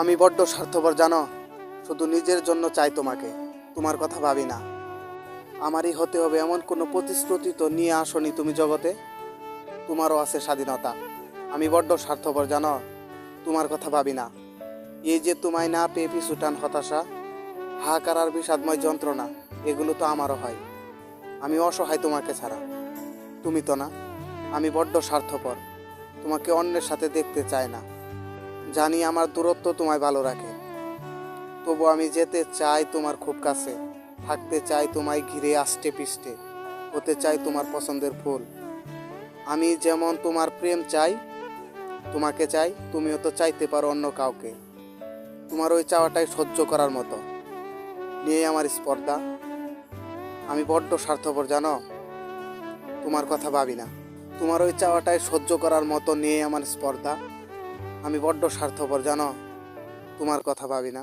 আমি বড্ড স্বার্থপর জানো, শুধু নিজের জন্য চাই তোমাকে, তোমার কথা ভাবি না। আমারই হতে হবে এমন কোনো প্রতিশ্রুতি তো নিয়ে আসনি তুমি জগতে। তোমারও আছে স্বাধীনতা। আমি বড্ড স্বার্থপর জানো, তোমার কথা ভাবি না। এই যে তোমায় না পেয়ে পিছুটান হতাশা, হাহাকার আর বিষাদময় যন্ত্রণা, এগুলো তো আমারও হয়। আমি অসহায় তোমাকে ছাড়া, তুমি তো না। আমি বড্ড স্বার্থপর, তোমাকে অন্যের সাথে দেখতে চাই না। জানি আমার দূরত্ব তোমায় ভালো রাখে, তবু আমি যেতে চাই তোমার খুব কাছে, থাকতে চাই তোমায় ঘিরে আষ্টে পিষ্টে, হতে চাই তোমার পছন্দের ফুল। আমি যেমন তোমার প্রেম চাই, তোমাকে চাই, তুমিও তো চাইতে পারো অন্য কাউকে। তোমার ওই চাওয়াটাই সহ্য করার মতো নিয়ে আমার স্পর্ধা। আমি বড্ড স্বার্থপর জানো, তোমার কথা ভাবি না। তোমার ওই চাওয়াটাই সহ্য করার মতো নিয়ে আমার স্পর্ধা। আমি বড্ড স্বার্থপর জানো, তোমার কথা ভাবি না।